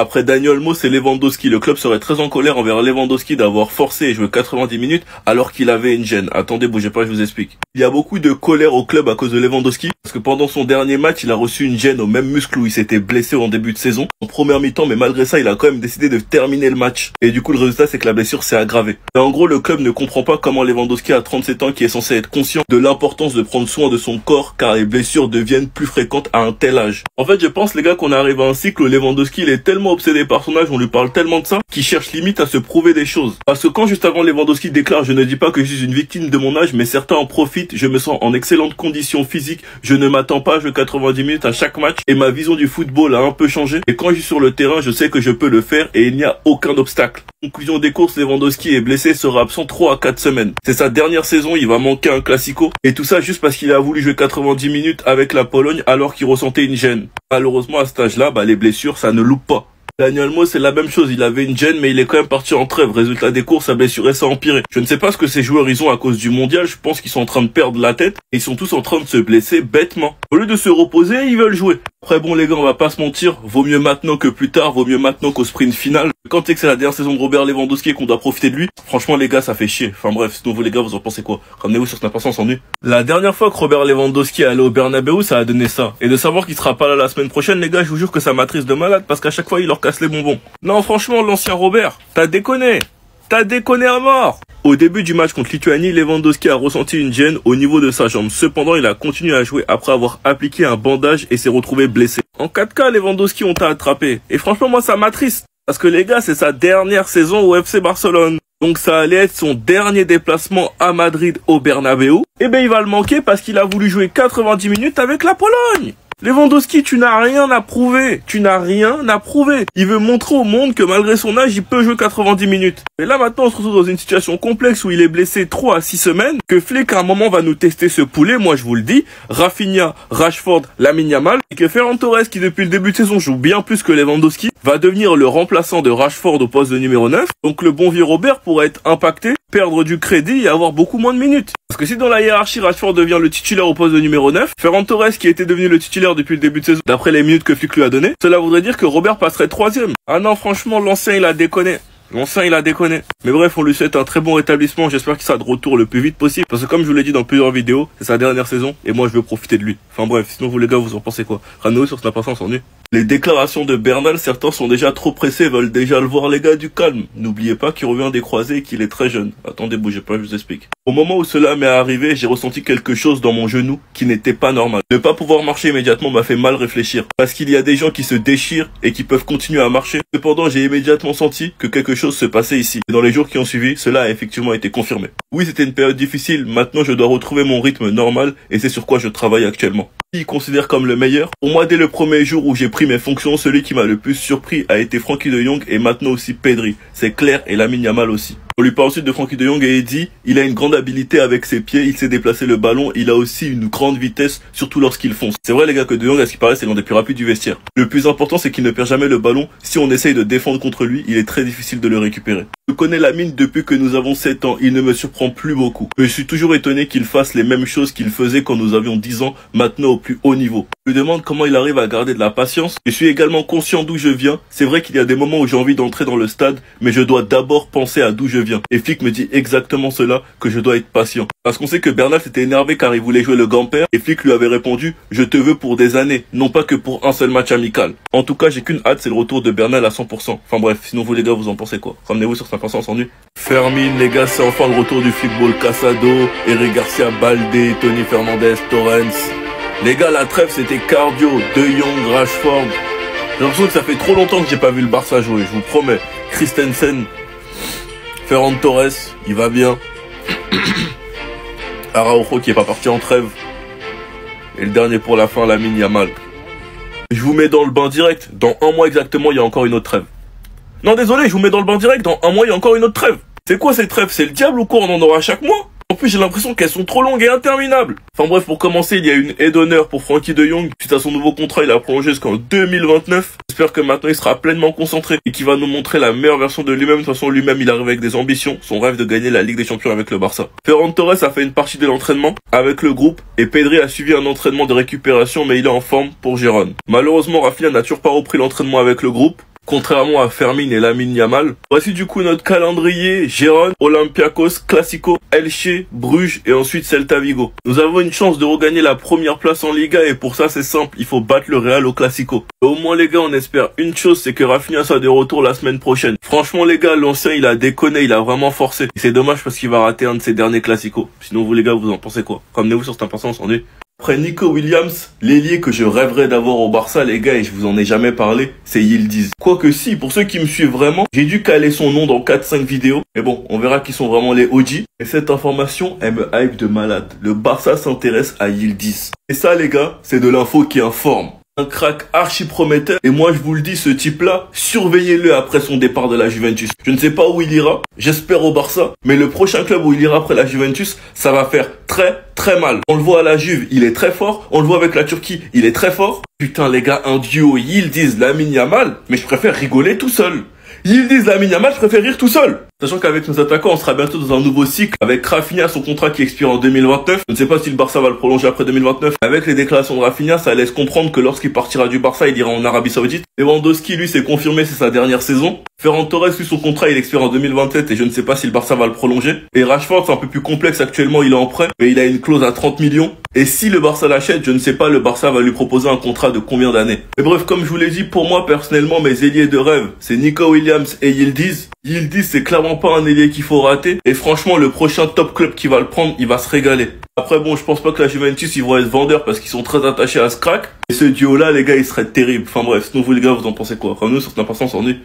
Après Dani Olmo, c'est Lewandowski. Le club serait très en colère envers Lewandowski d'avoir forcé et joué 90 minutes alors qu'il avait une gêne. Attendez, bougez pas, je vous explique. Il y a beaucoup de colère au club à cause de Lewandowski parce que pendant son dernier match, il a reçu une gêne au même muscle où il s'était blessé en début de saison, en première mi-temps, mais malgré ça, il a quand même décidé de terminer le match. Et du coup, le résultat, c'est que la blessure s'est aggravée. Et en gros, le club ne comprend pas comment Lewandowski à 37 ans, qui est censé être conscient de l'importance de prendre soin de son corps car les blessures deviennent plus fréquentes à un tel âge. En fait, je pense, les gars, qu'on arrive à un cycle où Lewandowski, il est tellement obsédé par son âge, on lui parle tellement de ça, qu'il cherche limite à se prouver des choses. Parce que quand juste avant Lewandowski déclare, je ne dis pas que je suis une victime de mon âge, mais certains en profitent, je me sens en excellente condition physique, je ne m'attends pas à jouer 90 minutes à chaque match, et ma vision du football a un peu changé, et quand je suis sur le terrain, je sais que je peux le faire, et il n'y a aucun obstacle. Conclusion des courses, Lewandowski est blessé, sera absent 3 à 4 semaines. C'est sa dernière saison, il va manquer un classico, et tout ça juste parce qu'il a voulu jouer 90 minutes avec la Pologne alors qu'il ressentait une gêne. Malheureusement, à cet âge-là, les blessures, ça ne loupe pas. Dani Olmo, c'est la même chose, il avait une gêne, mais il est quand même parti en trêve. Résultat des courses, sa blessure s'est empirée. Je ne sais pas ce que ces joueurs ils ont à cause du mondial, je pense qu'ils sont en train de perdre la tête, et ils sont tous en train de se blesser bêtement. Au lieu de se reposer, ils veulent jouer. Après bon les gars, on va pas se mentir, vaut mieux maintenant que plus tard, vaut mieux maintenant qu'au sprint final. Quand tu sais que c'est la dernière saison de Robert Lewandowski et qu'on doit profiter de lui, franchement les gars, ça fait chier. Enfin bref, sinon vous les gars, vous en pensez quoi? Ramenez-vous sur Snap, on s'ennuie. La dernière fois que Robert Lewandowski est allé au Bernabeu, ça a donné ça. Et de savoir qu'il sera pas là la semaine prochaine, les gars, je vous jure que ça m'attriste de malade, parce qu'à chaque fois, il leur casse les bonbons. Non, franchement, l'ancien Robert, t'as déconné à mort. Au début du match contre Lituanie, Lewandowski a ressenti une gêne au niveau de sa jambe. Cependant, il a continué à jouer après avoir appliqué un bandage et s'est retrouvé blessé. En 4 cas, Lewandowski ont attrapé. Et franchement, moi, ça m'attriste. Parce que les gars, c'est sa dernière saison au FC Barcelone. Donc ça allait être son dernier déplacement à Madrid au Bernabeu. Et ben il va le manquer parce qu'il a voulu jouer 90 minutes avec la Pologne. Lewandowski, tu n'as rien à prouver. Tu n'as rien à prouver. Il veut montrer au monde que malgré son âge, il peut jouer 90 minutes. Et là, maintenant, on se retrouve dans une situation complexe où il est blessé 3 à 6 semaines, que Flick, à un moment, va nous tester ce poulet, moi, je vous le dis. Rafinha, Rashford, Lamine Yamal, et que Ferran Torres, qui depuis le début de saison joue bien plus que Lewandowski, va devenir le remplaçant de Rashford au poste de numéro 9. Donc le bon vieux Robert pourrait être impacté, perdre du crédit et avoir beaucoup moins de minutes. Parce que si dans la hiérarchie, Rashford devient le titulaire au poste de numéro 9, Ferran Torres, qui était devenu le titulaire depuis le début de saison, d'après les minutes que Flick lui a donné, cela voudrait dire que Robert passerait 3e. Ah non, franchement, l'ancien, il a déconné. Mais bref, on lui souhaite un très bon rétablissement. J'espère qu'il sera de retour le plus vite possible. Parce que comme je vous l'ai dit dans plusieurs vidéos, c'est sa dernière saison. Et moi, je veux profiter de lui. Enfin bref, sinon vous les gars, vous en pensez quoi? Ramenez-vous sur Snap, on s'ennuie. Les déclarations de Bernal, certains sont déjà trop pressés, veulent déjà le voir, les gars, du calme. N'oubliez pas qu'il revient des croisés et qu'il est très jeune. Attendez, bougez pas, je vous explique. Au moment où cela m'est arrivé, j'ai ressenti quelque chose dans mon genou qui n'était pas normal. Ne pas pouvoir marcher immédiatement m'a fait mal réfléchir. Parce qu'il y a des gens qui se déchirent et qui peuvent continuer à marcher. Cependant, j'ai immédiatement senti que quelque chose se passait ici. Et dans les jours qui ont suivi, cela a effectivement été confirmé. Oui, c'était une période difficile. Maintenant, je dois retrouver mon rythme normal et c'est sur quoi je travaille actuellement. Il considère comme le meilleur. Pour moi, dès le premier jour où j'ai pris mes fonctions, celui qui m'a le plus surpris a été Frenkie de Jong et maintenant aussi Pedri. C'est clair, et Lamine Yamal aussi. On lui parle ensuite de Frenkie de Jong et il dit, il a une grande habilité avec ses pieds, il sait déplacer le ballon, il a aussi une grande vitesse, surtout lorsqu'il fonce. C'est vrai les gars que de Jong, à ce qui paraît, c'est l'un des plus rapides du vestiaire. Le plus important, c'est qu'il ne perd jamais le ballon. Si on essaye de défendre contre lui, il est très difficile de le récupérer. Je connais Lamine depuis que nous avons 7 ans, il ne me surprend plus beaucoup. Mais je suis toujours étonné qu'il fasse les mêmes choses qu'il faisait quand nous avions 10 ans, maintenant au plus haut niveau. Je me demande comment il arrive à garder de la patience. Je suis également conscient d'où je viens. C'est vrai qu'il y a des moments où j'ai envie d'entrer dans le stade, mais je dois d'abord penser à d'où je viens. Et Flick me dit exactement cela, que je dois être patient. Parce qu'on sait que Bernal s'était énervé car il voulait jouer le grand-père, et Flick lui avait répondu, je te veux pour des années, non pas que pour un seul match amical. En tout cas, j'ai qu'une hâte, c'est le retour de Bernal à 100%. Enfin bref, sinon vous les gars, vous en pensez quoi? Ramenez-vous sur 5%, on s'ennuie. Fermin, les gars, c'est enfin le retour du football. Casado, Eric Garcia, Baldé, Tony Fernandez, Torrens. Les gars, la trêve, c'était cardio, De Jong, Rashford. J'ai l'impression que ça fait trop longtemps que j'ai pas vu le Barça jouer, je vous promets. Christensen, Ferran Torres, il va bien. Araujo qui est pas parti en trêve. Et le dernier pour la fin, Lamine Yamal. Je vous mets dans le bain direct. Dans un mois exactement, il y a encore une autre trêve. Non, désolé, je vous mets dans le bain direct. Dans un mois, il y a encore une autre trêve. C'est quoi ces trêves? C'est le diable ou quoi? On en aura chaque mois? En plus, j'ai l'impression qu'elles sont trop longues et interminables. Enfin bref, pour commencer, il y a une aide d'honneur pour Frenkie de Jong. Suite à son nouveau contrat, il a prolongé jusqu'en 2029. J'espère que maintenant, il sera pleinement concentré et qu'il va nous montrer la meilleure version de lui-même. De toute façon, lui-même, il arrive avec des ambitions. Son rêve de gagner la Ligue des Champions avec le Barça. Ferran Torres a fait une partie de l'entraînement avec le groupe et Pedri a suivi un entraînement de récupération, mais il est en forme pour Gérone. Malheureusement, Rafinha n'a toujours pas repris l'entraînement avec le groupe. contrairement à Fermin et Lamine Yamal. Voici du coup notre calendrier: Gérone, Olympiakos, Classico, Elche, Bruges et ensuite Celta Vigo. Nous avons une chance de regagner la première place en Liga et pour ça c'est simple, il faut battre le Real au Classico. Et au moins les gars, on espère une chose, c'est que Rafinha soit de retour la semaine prochaine. Franchement les gars, l'ancien il a déconné, il a vraiment forcé. Et c'est dommage parce qu'il va rater un de ses derniers Classicos. Sinon vous les gars, vous en pensez quoi? Ramenez-vous sur cet impatient, on s'ennuie. Après Nico Williams, l'ailier que je rêverais d'avoir au Barça les gars, et je vous en ai jamais parlé, c'est Yildiz. Quoique si, pour ceux qui me suivent vraiment, j'ai dû caler son nom dans 4-5 vidéos. Mais bon, on verra qui sont vraiment les OG. Et cette information, elle me hype de malade. Le Barça s'intéresse à Yildiz. Et ça les gars, c'est de l'info qui informe. Un crack archi prometteur. Et moi je vous le dis, ce type-là, surveillez-le après son départ de la Juventus. Je ne sais pas où il ira, j'espère au Barça. Mais le prochain club où il ira après la Juventus, ça va faire très mal. On le voit à la Juve, il est très fort. On le voit avec la Turquie, il est très fort. Putain les gars, un duo Yildiz, Lamine Yamal, mais je préfère rigoler tout seul. Yildiz, Lamine Yamal, je préfère rire tout seul. Sachant qu'avec nos attaquants, on sera bientôt dans un nouveau cycle. Avec Rafinha, son contrat qui expire en 2029. Je ne sais pas si le Barça va le prolonger après 2029. Avec les déclarations de Rafinha, ça laisse comprendre que lorsqu'il partira du Barça, il ira en Arabie Saoudite. Lewandowski, lui, c'est confirmé, c'est sa dernière saison. Ferran Torres, lui, son contrat, il expire en 2027 et je ne sais pas si le Barça va le prolonger. Et Rashford, c'est un peu plus complexe actuellement, il est en prêt, mais il a une clause à 30 millions. Et si le Barça l'achète, je ne sais pas, le Barça va lui proposer un contrat de combien d'années. Mais bref, comme je vous l'ai dit, pour moi, personnellement, mes ailiers de rêve, c'est Nico Williams et Yildiz. Yildiz, c'est clairement pas un ailier qu'il faut rater. Et franchement, le prochain top club qui va le prendre, il va se régaler. Après, bon, je pense pas que la Juventus, ils vont être vendeurs parce qu'ils sont très attachés à ce crack. Et ce duo-là, les gars, il serait terrible. Enfin bref, sinon vous les gars, vous en pensez quoi? Comme nous, sur cette impatience, on est.